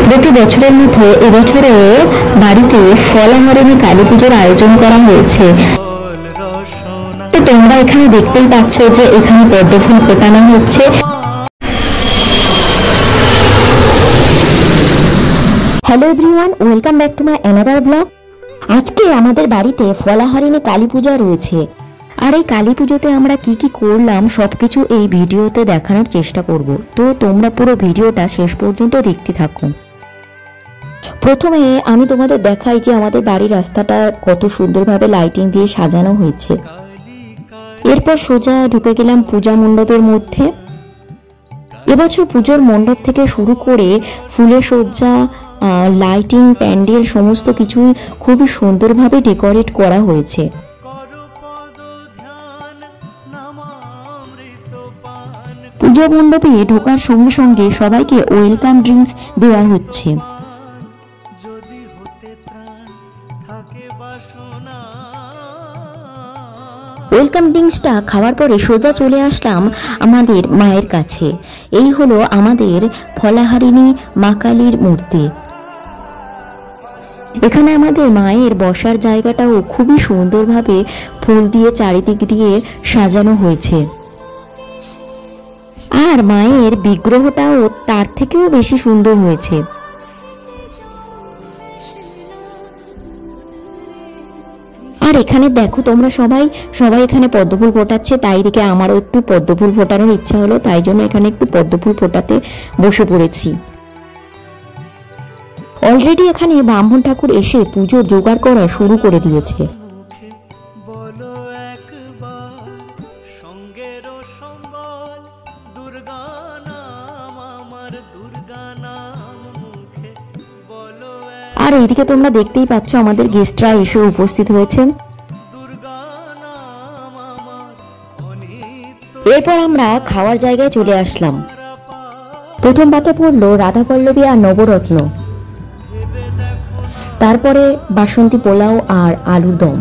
প্রতি বছরের মধ্যে এবছরে বাড়িতে ফলাহরণী কালী পুজোর আয়োজন করা হয়েছে। তো তোমরা এখানে দেখতেই পাচ্ছ যে এখানে পদ্মফুল ফোটানো হচ্ছে। Hello everyone, welcome back to my another blog. আজকে আমাদের বাড়িতে ফলাহরণী কালী পূজা রয়েছে, আর এই কালী পুজোতে আমরা কি কি করলাম সবকিছু এই ভিডিওতে দেখানোর চেষ্টা করব। তো তোমরা পুরো ভিডিওটা শেষ পর্যন্ত দেখতে থাকো। প্রথমে আমি তোমাদের দেখাই যে আমাদের বাড়ির রাস্তাটা কত সুন্দরভাবে লাইটিং দিয়ে সাজানো হয়েছে। এরপর সোজা ঢুকে গেলাম পূজা মণ্ডপের মধ্যে। এবছর পুজোর মণ্ডপ থেকে শুরু করে ফুলের সজ্জা, লাইটিং, প্যান্ডেল সমস্ত কিছুই খুবই সুন্দরভাবে ডেকোরেট করা হয়েছে। পুজো মণ্ডপে ঢোকার সঙ্গে সঙ্গে সবাইকে ওয়েলকাম ড্রিঙ্কস দেওয়া হচ্ছে। ওয়েলকাম ড্রিঙ্কসটা খাওয়ার পরে সোজা চলে আসলাম আমাদের মায়ের কাছে। এই হলো আমাদের ফলাহরণী মা কালীর মূর্তি। এখানে আমাদের মায়ের বসার জায়গাটাও খুবই সুন্দরভাবে ফুল দিয়ে চারিদিক দিয়ে সাজানো হয়েছে, আর মায়ের বিগ্রহটাও তার থেকেও বেশি সুন্দর হয়েছে। আর এখানে দেখো তোমরা সবাই এখানে পদ্মফুল ফোটাচ্ছে, তাই দিকে আমারও একটু পদ্মফুল ফোটানোর ইচ্ছা হলো, তাই জন্য এখানে একটু পদ্মফুল ফোটাতে বসে পড়েছি। অলরেডি এখানে ব্রাহ্মণ ঠাকুর এসে পুজোর জোগাড় করা শুরু করে দিয়েছে। আর এইদিকে তোমরা দেখতেই পাচ্ছ আমাদের গেস্টরা এসে উপস্থিত হয়েছেন। এরপর আমরা খাওয়ার জায়গায় চলে আসলাম। প্রথম পাতে পড়লো রাধাপল্লবী আর নবরত্ন, তারপরে বাসন্তী পোলাও আর আলুর দম।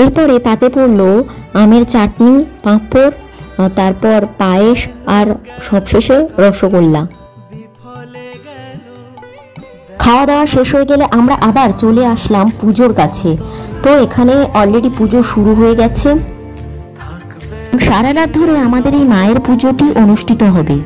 এরপরে পাতে পড়লো আমের চাটনি, পাঁপড়, তারপর পায়েস আর সবশেষে রসগোল্লা। খাওয়া দাওয়া শেষ হয়ে গেলে আমরা আবার চলে আসলাম পুজোর কাছে। তো এখানে অলরেডি পুজো শুরু হয়ে গেছে। সারা রাত ধরে আমাদের এই মায়ের পুজোটি অনুষ্ঠিত হবে।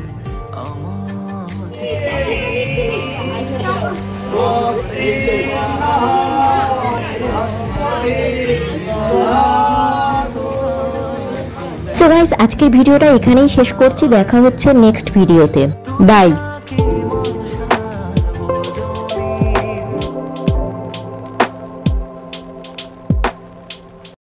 সো গাইস, আজকের ভিডিওটা এখানেই শেষ করছি। দেখা হচ্ছে নেক্সট ভিডিওতে। বাই।